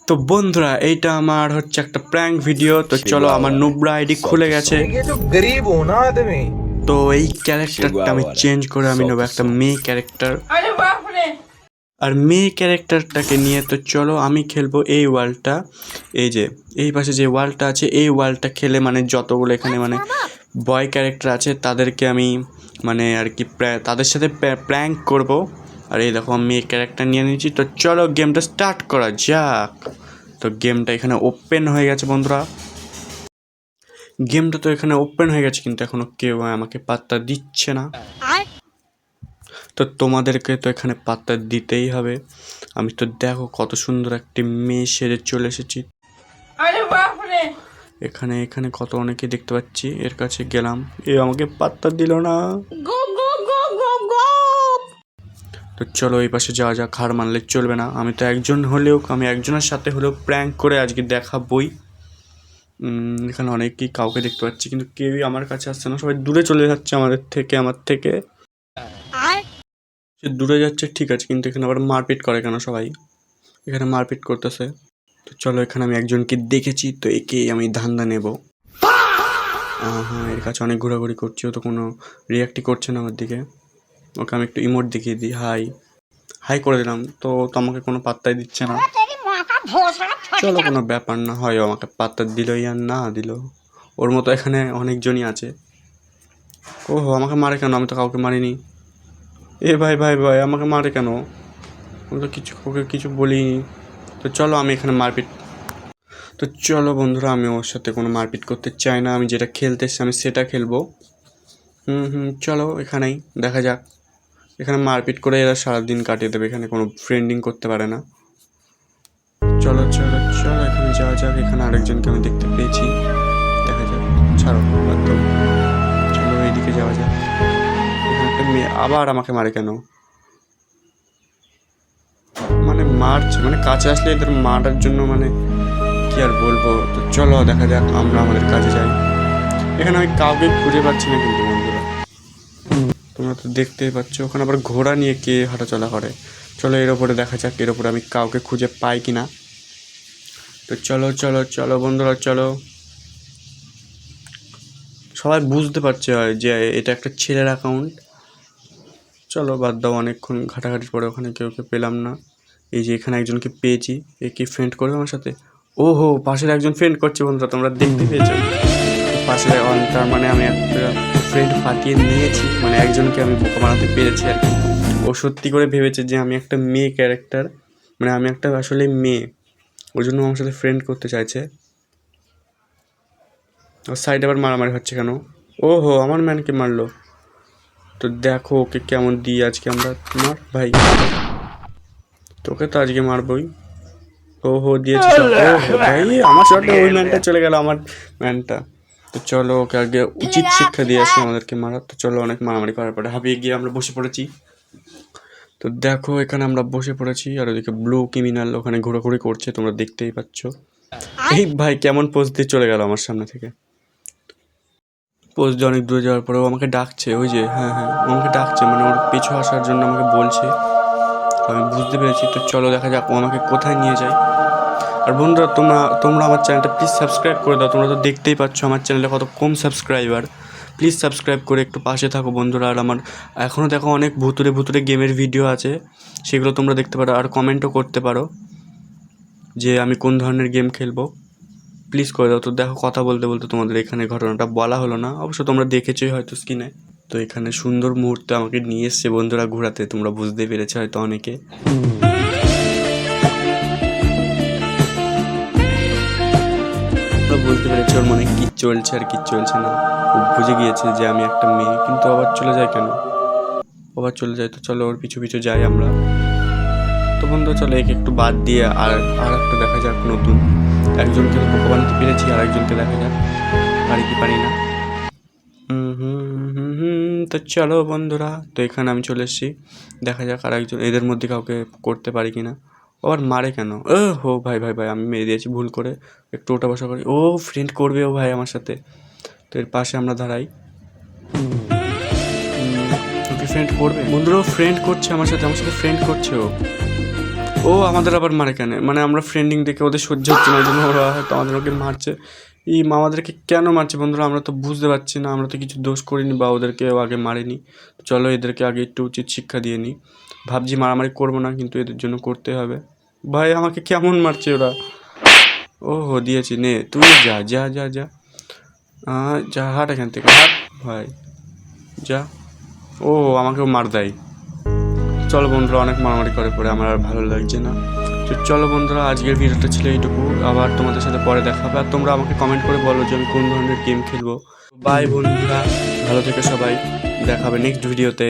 তো বন্ধুরা এইটা আমার হচ্ছে একটা প্র্যাঙ্ক ভিডিও। তো চলো আমার নুবরা আইডি খুলে গেছে। তো এই ক্যারেক্টারটা আমি চেঞ্জ করে আমি নেবো একটা মেয়ে ক্যারেক্টার। আর মেয়ে ক্যারেক্টারটাকে নিয়ে তো চলো আমি খেলবো এই ওয়ার্ল্ডটা। এই যে এই পাশে যে ওয়ার্ল্ডটা আছে এই ওয়ার্ল্ডটা খেলে মানে যতগুলো এখানে মানে বয় ক্যারেক্টার আছে তাদেরকে আমি মানে আর কি তাদের সাথে প্র্যাঙ্ক করব। আর এই দেখো আমি মেয়ে ক্যারেক্টার নিয়ে নিয়েছি। তো চলো গেমটা স্টার্ট করা যাক। তো গেমটা এখানে ওপেন হয়ে গেছে বন্ধুরা। গেমটা তো এখানে ওপেন হয়ে গেছে কিন্তু এখনো কেউ আমাকে পাত্তা দিচ্ছে না। তো তোমাদেরকে তো এখানে পাত্তা দিতেই হবে। আমি তো দেখো কত সুন্দর একটি মেয়ে সেজে চলে এসেছি। এখানে এখানে কত অনেকে দেখতে পাচ্ছি। এর কাছে গেলাম, এ আমাকে পাত্তা দিল না। তো চলো এই পাশে যাওয়া যাক, হার মানলে চলবে না। আমি তো একজন হলেও আমি একজনের সাথে হলেও প্র্যাঙ্ক করে আজকে দেখাবই। এখানে অনেকেই কাউকে দেখতে পাচ্ছি কিন্তু কেউই আমার কাছে আসছে না, সবাই দূরে চলে যাচ্ছে আমার থেকে। সে দূরে যাচ্ছে ঠিক আছে, কিন্তু এখানে আবার মারপিট করে কেন সবাই? এখানে মারপিট করতেছে। তো চলো এখানে আমি একজনকে দেখেছি, তো একে আমি ধান্দা নেব। হ্যাঁ, এর কাছে অনেক ঘোরাঘুরি করছি, ও তো কোনো রিয়াক্টই করছে না আমার দিকে। ওকে আমি একটু ইমোট দেখিয়ে দিই, হাই করে দিলাম। তো আমাকে কোনো পাত্তাই দিচ্ছে না। চলো কোনো ব্যাপার না, হয় আমাকে পাত্তা দিলই আর না দিল, ওর মতো এখানে অনেকজনই আছে। ওহো আমাকে মারে কেন? আমি তো কাউকে মারিনি। এ ভাই ভাই ভাই আমাকে মারে কেন? আমি তো ওকে কিছু বলিনি। তো চলো আমি এখানে মারপিট। তো চলো বন্ধুরা আমি ওর সাথে কোনো মারপিট করতে চাই না, আমি যেটা খেলতে এসেছি আমি সেটা খেলবো। চলো এখানেই দেখা যাক। এখানে মারপিট করে এরা সারাদিন কাটিয়ে দেবে, এখানে কোনো ফ্রেন্ডিং করতে পারে না। চলো চলো চলো এখানে যাওয়া যাক। এখানে আরেকজনকে আমি দেখতে পেয়েছি, দেখা যাক। ছাড়ো একদম, চলো এইদিকে যাওয়া যাক। এখানে একটা মেয়ে আবার আমাকে মারে কেন? মানে মারছে, মানে কাছে আসলে এদের মারার জন্য মানে কি আর বলবো। তো চলো দেখা যাক, আমরা আমাদের কাজে যাই। এখানে আমি কাউকে খুঁজে পাচ্ছি না কিন্তু বন্ধুরা, তোমরা তো দেখতেই পাচ্ছ। ওখানে আবার ঘোড়া নিয়ে কে হাঁটাচলা করে। চলো এর ওপরে দেখা যাক, এর ওপরে আমি কাউকে খুঁজে পাই কি না। তো চলো চলো চলো বন্ধুরা চলো। সবাই বুঝতে পারছে যে এটা একটা ছেলের অ্যাকাউন্ট। চলো বাদ দাও, অনেকক্ষণ ঘাটাঘাটির পরে ওখানে কেউ পেলাম না। এই যে এখানে একজনকে পেয়েছি, এ কি ফ্রেন্ড করবে আমার সাথে? ওহো পাশের একজন ফ্রেন্ড করছে বন্ধুরা, তোমরা দেখতে পেয়েছো। পাশের তার মানে আমি একটা ফ্রেন্ড ফাটিয়ে নিয়েছি, মানে একজনকে আমি বোকা বানাতে পেরেছি আর কি। ও সত্যি করে ভেবেছে যে আমি একটা মেয়ে ক্যারেক্টার, মানে আমি একটা আসলে মেয়ে, ওই জন্য আমার সাথে ফ্রেন্ড করতে চাইছে। ওর সাইডে আবার মারামারি হচ্ছে কেন? ওহো আমার ম্যানকে মারলো। তো দেখো ওকে কেমন দিই আজকে আমরা। মার ভাই, তোকে তো আজকে মারবই। ওহো দিয়েছি সব। ওহো ভাই আমার শটে ওই ম্যানটা চলে গেল, আমার ম্যানটা। তো চলো ওকে আগে উচিত শিক্ষা দিয়ে আসি আমাদেরকে মারা। তো চলো অনেক মারামারি করার পরে হাঁপিয়ে গিয়ে আমরা বসে পড়েছি। তো দেখো এখানে আমরা বসে পড়েছি, আর ওদিকে ব্লু ক্রিমিনাল ওখানে ঘোরাঘুরি করছে, তোমরা দেখতেই পাচ্ছ। এই ভাই কেমন পোজ দিয়ে চলে গেল আমার সামনে থেকে। পোজ দিয়ে অনেক দূরে যাওয়ার পরে ও আমাকে ডাকছে, ওই যে হ্যাঁ ও আমাকে ডাকছে, মানে ওর পিছু আসার জন্য আমাকে বলছে। আমি বুঝতে পেরেছি। তো চলো দেখা যাক ও আমাকে কোথায় নিয়ে যায়। আর বন্ধুরা তোমরা আমার চ্যানেলটা প্লিজ সাবস্ক্রাইব করে দাও। তোমরা তো দেখতেই পাচ্ছ আমার চ্যানেলে কত কম সাবস্ক্রাইবার। প্লিজ সাবস্ক্রাইব করে একটু পাশে থাকো বন্ধুরা। আর আমার এখনও দেখো অনেক ভুতুরে গেমের ভিডিও আছে, সেগুলো তোমরা দেখতে পারো। আর কমেন্টও করতে পারো যে আমি কোন ধরনের গেম খেলবো, প্লিজ করে দাও। তো দেখো কথা বলতে বলতে তোমাদের এখানে ঘটনাটা বলা হলো না, অবশ্য তোমরা দেখেছোই হয়তো স্ক্রিনে। তো এখানে সুন্দর মুহূর্তে আমাকে নিয়ে এসছে বন্ধুরা ঘোরাতে, তোমরা বুঝতেই পেরেছো হয়তো অনেকে। বুঝতে পেরেছি ওর মনে কি চলছে আর কি চলছে না। ও বুঝে গিয়েছে যে আমি একটা মেয়ে, কিন্তু আবার চলে যায় কেন? আবার চলে যায়। তো চলো ওর পিছু পিছু যাই আমরা। তো বন্ধু চলো একে একটু বাদ দিয়ে আর একটা দেখা যাক নতুন একজনকে বোকা বানাতে পেরেছি, আর একজনকে দেখা যাক পারি কি পারি না। তো চলো বন্ধুরা, তো এখানে আমি চলে এসেছি, দেখা যাক আর একজন এদের মধ্যে কাউকে করতে পারি কি না। আবার মারে কেন? ও হো ভাই ভাই ভাই আমি মেরে দিয়েছি ভুল করে, একটু ওটা বসা করি। ও ফ্রেন্ড করবে ও ভাই আমার সাথে। তো এর পাশে আমরা দাঁড়াই। ওকে ফ্রেন্ড করবে বন্ধুরা, ফ্রেন্ড করছে আমার সাথে ফ্রেন্ড করছে ও। ও আমাদের আবার মারে কেন? মানে আমরা ফ্রেন্ডিং দেখে ওদের সহ্য হচ্ছে না, ওই জন্য ওরা হয়তো আমাদেরকে মারছে। আমাদেরকে কেন মারছে বন্ধুরা আমরা তো বুঝতে পারছি না। আমরা তো কিছু দোষ করিনি বা ওদেরকেও আগে মারিনি। চলো এদেরকে আগে একটু উচিত শিক্ষা দিয়ে নিই। ভাবছি মারামারি করবো না, কিন্তু এদের জন্য করতে হবে। ভাই আমাকে কেমন মারছে ওরা! ওহো দিয়েছি, নে তুই যা যা যা যা যা, হাট এখান থেকে, হাট ভাই যা। ও আমাকেও মার দেয়। চলো বন্ধুরা, অনেক মারামারি করে পরে আমার আর ভালো লাগছে না। তো চলো বন্ধুরা, আজকের ভিডিওটা ছিল এইটুকু। আবার তোমাদের সাথে পরে দেখা হবে। আর তোমরা আমাকে কমেন্ট করে বলো যে আমি কোন ধরনের গেম খেলবো। বাই বন্ধুরা, ভালো থেকো সবাই, দেখা হবে নেক্সট ভিডিওতে।